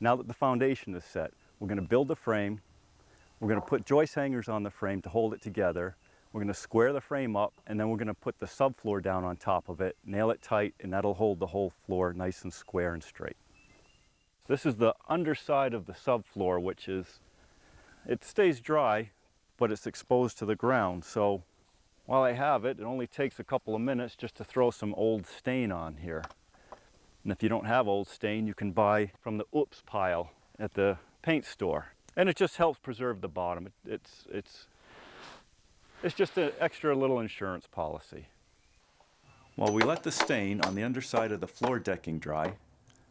Now that the foundation is set, we're going to build the frame. We're going to put joist hangers on the frame to hold it together. We're going to square the frame up, and then we're going to put the subfloor down on top of it, nail it tight, and that'll hold the whole floor nice and square and straight. This is the underside of the subfloor, which is, it stays dry, but it's exposed to the ground. So while I have it, it only takes a couple of minutes just to throw some old stain on here. And if you don't have old stain, you can buy from the oops pile at the paint store. And it just helps preserve the bottom. It's just an extra little insurance policy. While we let the stain on the underside of the floor decking dry,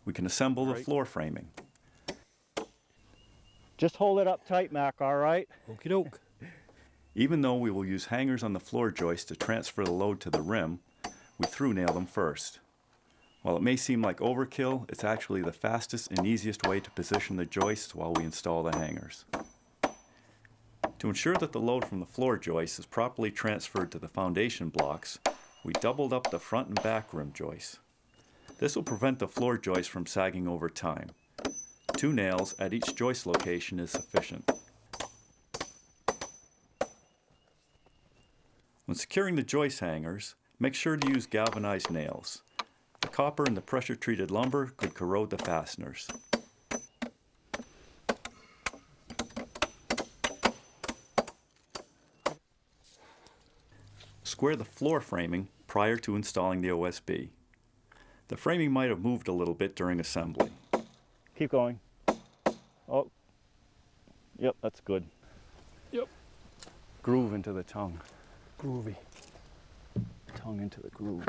we can assemble the floor framing. Just hold it up tight, Mac, all right? Okie doke. Even though we will use hangers on the floor joist to transfer the load to the rim, we through nail them first. While it may seem like overkill, it's actually the fastest and easiest way to position the joists while we install the hangers. To ensure that the load from the floor joist is properly transferred to the foundation blocks, we doubled up the front and back rim joists. This will prevent the floor joist from sagging over time. 2 nails at each joist location is sufficient. When securing the joist hangers, make sure to use galvanized nails. The copper and the pressure-treated lumber could corrode the fasteners. Square the floor framing prior to installing the OSB. The framing might have moved a little bit during assembly. Keep going. Oh, yep, that's good. Yep. Groove into the tongue. Groovy. Tongue into the groove.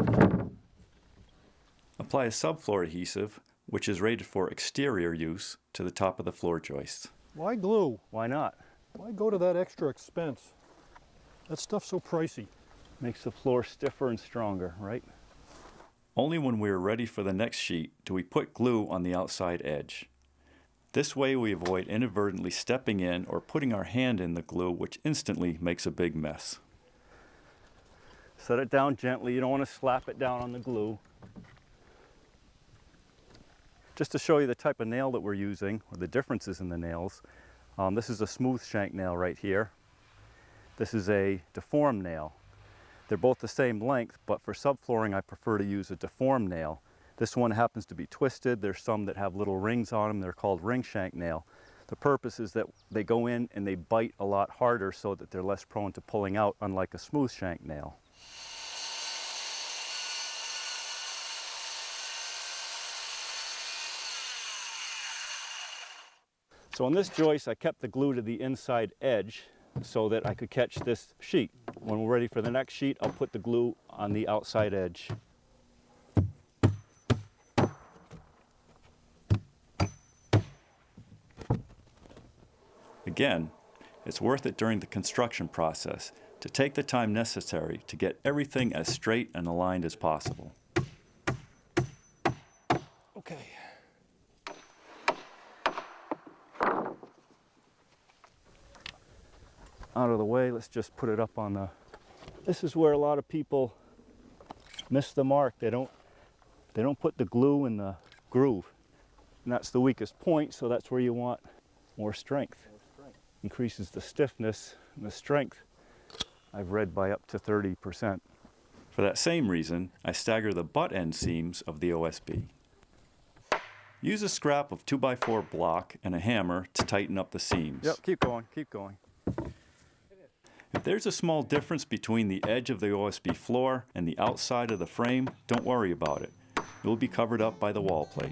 Apply a subfloor adhesive, which is rated for exterior use, to the top of the floor joists. Why glue? Why not? Why go to that extra expense? That stuff's so pricey. Makes the floor stiffer and stronger, right? Only when we are ready for the next sheet do we put glue on the outside edge. This way we avoid inadvertently stepping in or putting our hand in the glue, which instantly makes a big mess. Set it down gently. You don't want to slap it down on the glue. Just to show you the type of nail that we're using, or the differences in the nails, this is a smooth shank nail right here. This is a deformed nail. They're both the same length, but for subflooring I prefer to use a deformed nail. This one happens to be twisted. There's some that have little rings on them. They're called ring shank nail. The purpose is that they go in and they bite a lot harder so that they're less prone to pulling out, unlike a smooth shank nail. So on this joist, I kept the glue to the inside edge so that I could catch this sheet. When we're ready for the next sheet, I'll put the glue on the outside edge. Again, it's worth it during the construction process to take the time necessary to get everything as straight and aligned as possible. Okay. Out of the way, let's just put it up on the... This is where a lot of people miss the mark. They don't put the glue in the groove. And that's the weakest point, so that's where you want more strength. Increases the stiffness and the strength, I've read, by up to 30%. For that same reason, I stagger the butt end seams of the OSB. Use a scrap of 2x4 block and a hammer to tighten up the seams. Yep, keep going, keep going. If there's a small difference between the edge of the OSB floor and the outside of the frame, don't worry about it. It will be covered up by the wall plate.